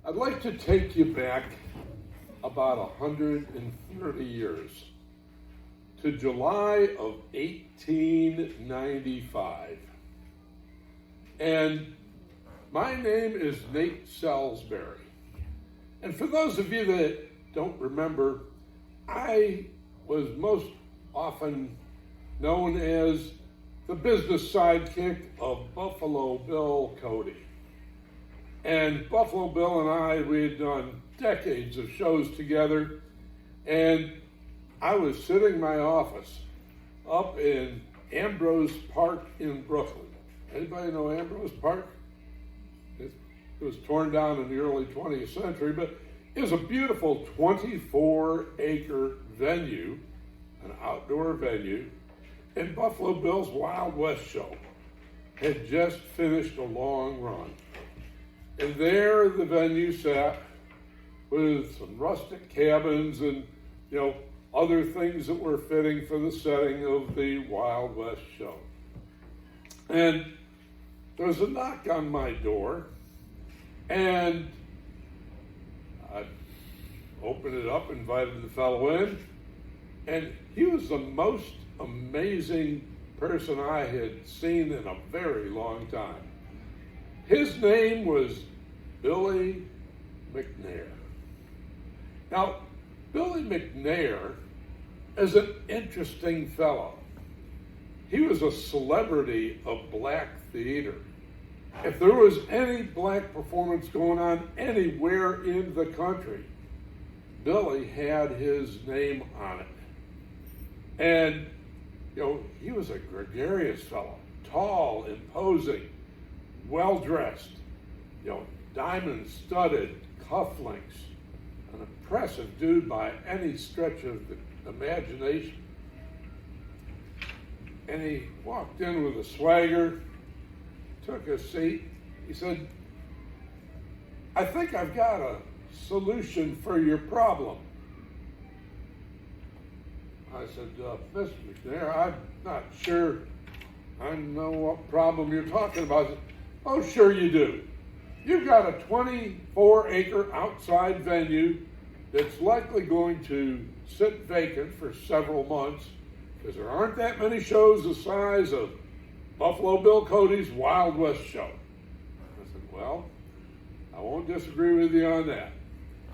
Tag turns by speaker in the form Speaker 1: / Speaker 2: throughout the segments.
Speaker 1: I'd like to take you back about 130 years to July of 1895. And my name is Nate Salsbury. And for those of you that don't remember, I was most often known as the business sidekick of Buffalo Bill Cody. And Buffalo Bill and I, we had done decades of shows together, and I was sitting in my office up in Ambrose Park in Brooklyn. Anybody know Ambrose Park? It was torn down in the early 20th century, but it was a beautiful 24-acre venue, an outdoor venue, and Buffalo Bill's Wild West show had just finished a long run. And there the venue sat with some rustic cabins and, other things that were fitting for the setting of the Wild West show. And there was a knock on my door, and I opened it up, invited the fellow in, and he was the most amazing person I had seen in a very long time. His name was Billy McNair. Now, Billy McNair is an interesting fellow. He was a celebrity of black theater. If there was any black performance going on anywhere in the country, Billy had his name on it. And, he was a gregarious fellow, tall, imposing, well-dressed, diamond-studded cufflinks, an impressive dude by any stretch of the imagination. And he walked in with a swagger, took a seat. He said, "I think I've got a solution for your problem." I said, "Mr. McNair, I'm not sure I know what problem you're talking about." Said, "Oh, sure you do. You've got a 24-acre outside venue that's likely going to sit vacant for several months because there aren't that many shows the size of Buffalo Bill Cody's Wild West show." I said, "Well, I won't disagree with you on that."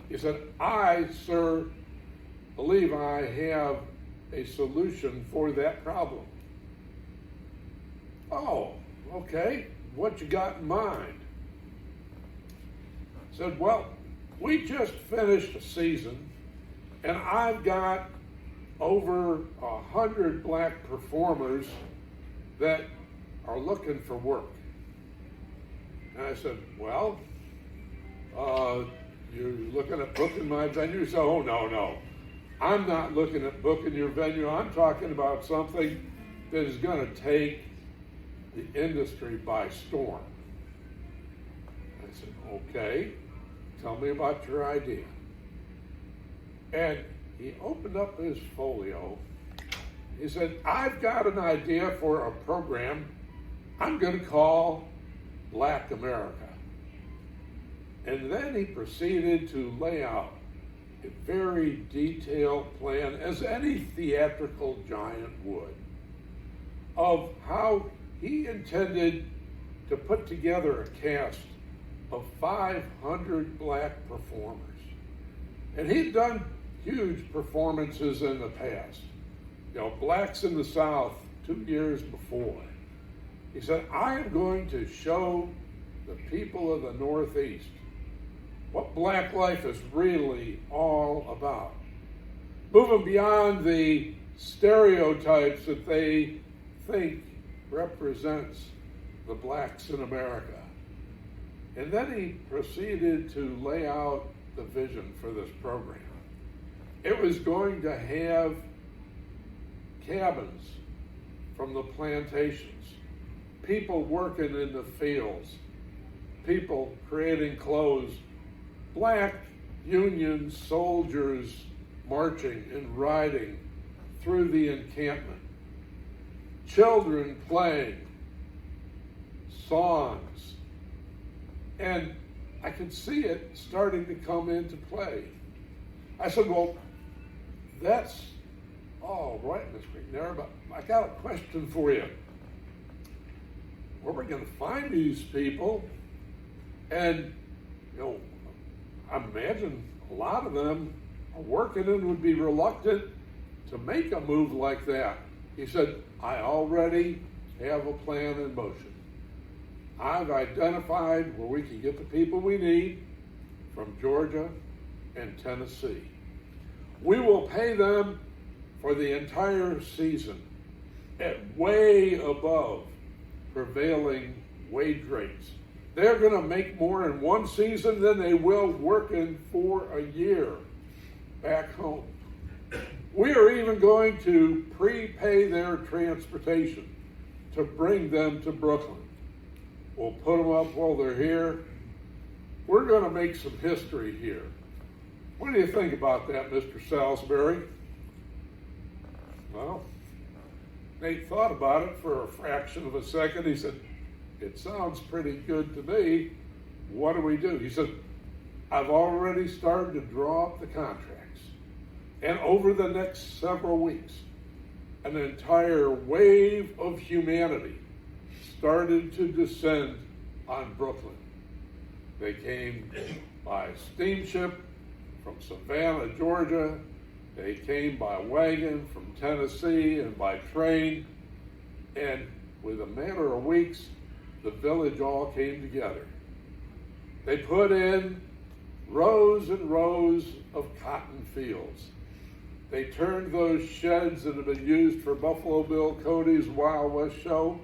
Speaker 1: He said, "I, sir, believe I have a solution for that problem." "Oh, okay. What you got in mind?" I said, "Well, we just finished a season, and I've got over 100 black performers that are looking for work." And I said, "Well, you're looking at booking my venue?" He said, "Oh, no. I'm not looking at booking your venue. I'm talking about something that is going to take the industry by storm." I said, "Okay, tell me about your idea." And he opened up his folio. He said, "I've got an idea for a program I'm going to call Black America." And then he proceeded to lay out a very detailed plan, as any theatrical giant would, of how he intended to put together a cast of 500 black performers. And he'd done huge performances in the past. Blacks in the South 2 years before. He said, "I am going to show the people of the Northeast what black life is really all about. Moving beyond the stereotypes that they think represents the blacks in America." And then he proceeded to lay out the vision for this program. It was going to have cabins from the plantations, people working in the fields, people creating clothes, black Union soldiers marching and riding through the encampment, children playing songs. And I could see it starting to come into play. I said, well, that's all right, Miss McNair, but I got a question for you. Where are we going to find these people? And, I imagine a lot of them are working and would be reluctant to make a move like that. He said, I already have a plan in motion. I've identified where we can get the people we need from Georgia and Tennessee. We will pay them for the entire season at way above prevailing wage rates. They're going to make more in one season than they will working for a year back home. We are even going to prepay their transportation to bring them to Brooklyn. We'll put them up while they're here. We're going to make some history here. What do you think about that, Mr. Salsbury? Well, Nate thought about it for a fraction of a second. He said, it sounds pretty good to me. What do we do? He said, I've already started to draw up the contracts. And over the next several weeks, an entire wave of humanity started to descend on Brooklyn. They came by steamship from Savannah, Georgia. They came by wagon from Tennessee and by train. And with a matter of weeks, the village all came together. They put in rows and rows of cotton fields. They turned those sheds that had been used for Buffalo Bill Cody's Wild West show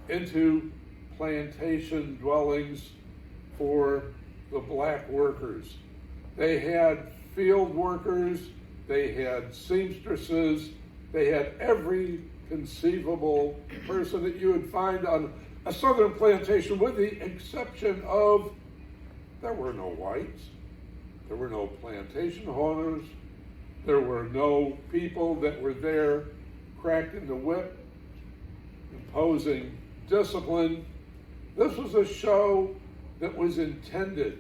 Speaker 1: into plantation dwellings for the black workers. They had field workers, they had seamstresses, they had every conceivable person that you would find on a southern plantation, with the exception of there were no whites, there were no plantation owners, there were no people that were there cracking the whip, imposing discipline. This was a show that was intended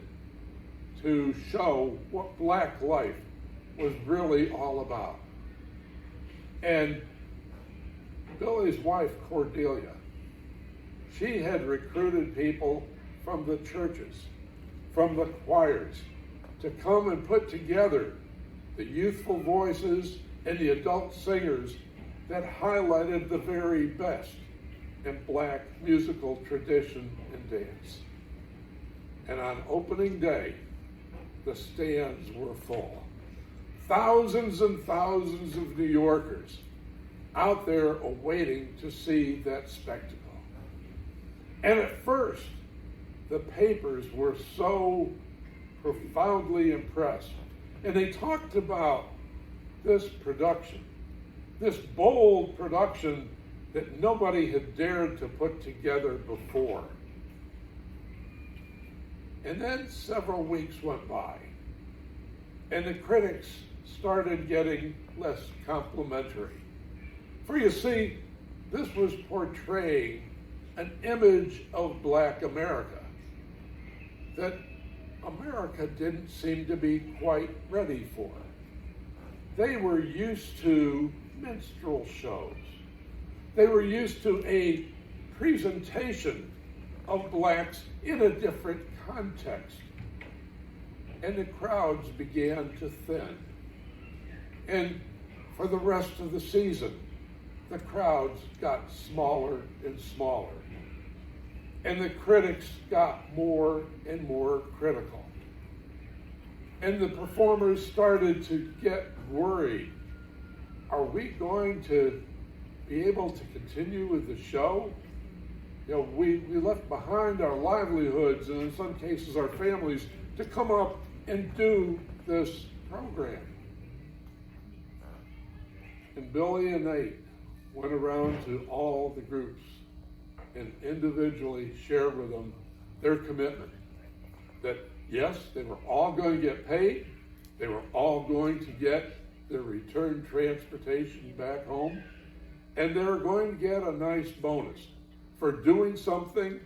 Speaker 1: to show what black life was really all about. And Billy's wife, Cordelia, she had recruited people from the churches, from the choirs, to come and put together the youthful voices and the adult singers that highlighted the very best in black musical tradition and dance. And on opening day, the stands were full. Thousands and thousands of New Yorkers out there awaiting to see that spectacle. And at first, the papers were so profoundly impressed. And they talked about this production, this bold production that nobody had dared to put together before. And then several weeks went by, and the critics started getting less complimentary. For you see, this was portraying an image of black America that America didn't seem to be quite ready for. They were used to minstrel shows. They were used to a presentation of blacks in a different context. And the crowds began to thin. And for the rest of the season, the crowds got smaller and smaller. And the critics got more and more critical. And the performers started to get worried. Are we going to be able to continue with the show? We left behind our livelihoods and in some cases our families to come up and do this program. And Billy and Nate went around to all the groups and individually shared with them their commitment that yes, they were all going to get paid, they were all going to get their return transportation back home, and they were going to get a nice bonus for doing something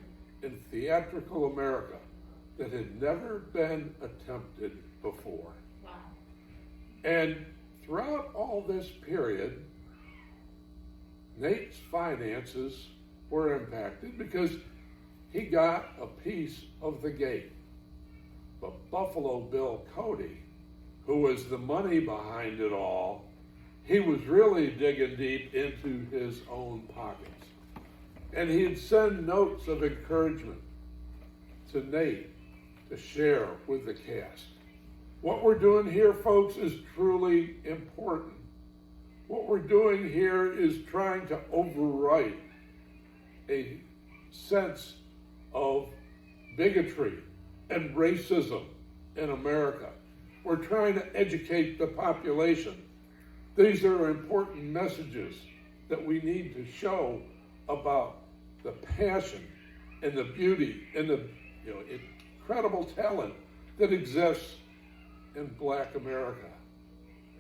Speaker 1: in theatrical America that had never been attempted before.
Speaker 2: Wow.
Speaker 1: And throughout all this period, Nate's finances were impacted because he got a piece of the gate. But Buffalo Bill Cody, who was the money behind it all, he was really digging deep into his own pockets. And he'd send notes of encouragement to Nate to share with the cast. What we're doing here, folks, is truly important. What we're doing here is trying to overwrite a sense of bigotry and racism in America. We're trying to educate the population. These are important messages that we need to show about the passion and the beauty and the incredible talent that exists in Black America.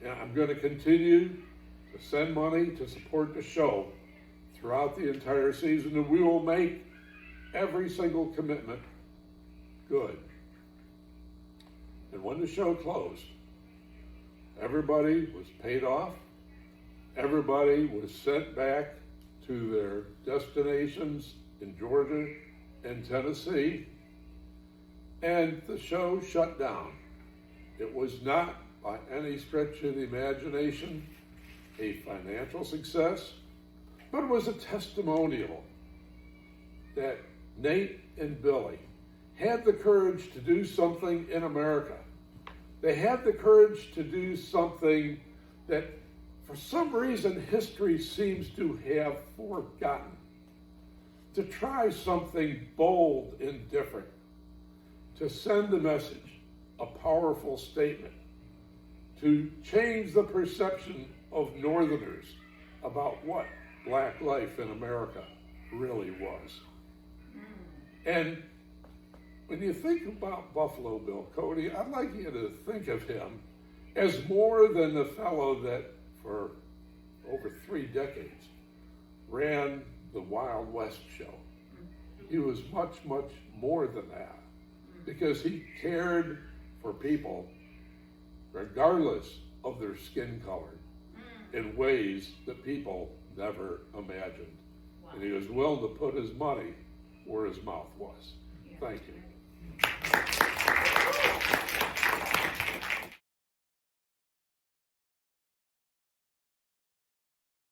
Speaker 1: And I'm going to continue to send money to support the show throughout the entire season, and we will make every single commitment good. And when the show closed, everybody was paid off. Everybody was sent back to their destinations in Georgia and Tennessee, and the show shut down. It was not, by any stretch of the imagination, a financial success, but it was a testimonial that Nate and Billy had the courage to do something in America. They had the courage to do something that, for some reason, history seems to have forgotten. To try something bold and different. To send a message, a powerful statement. To change the perception of Northerners about what Black life in America really was. And when you think about Buffalo Bill Cody, I'd like you to think of him as more than the fellow that for over 3 decades ran the Wild West show. He was much, much more than that, because he cared for people regardless of their skin color in ways that people never imagined.
Speaker 2: Wow.
Speaker 1: And he was willing to put his money where his mouth was.
Speaker 2: Yeah.
Speaker 1: Thank you.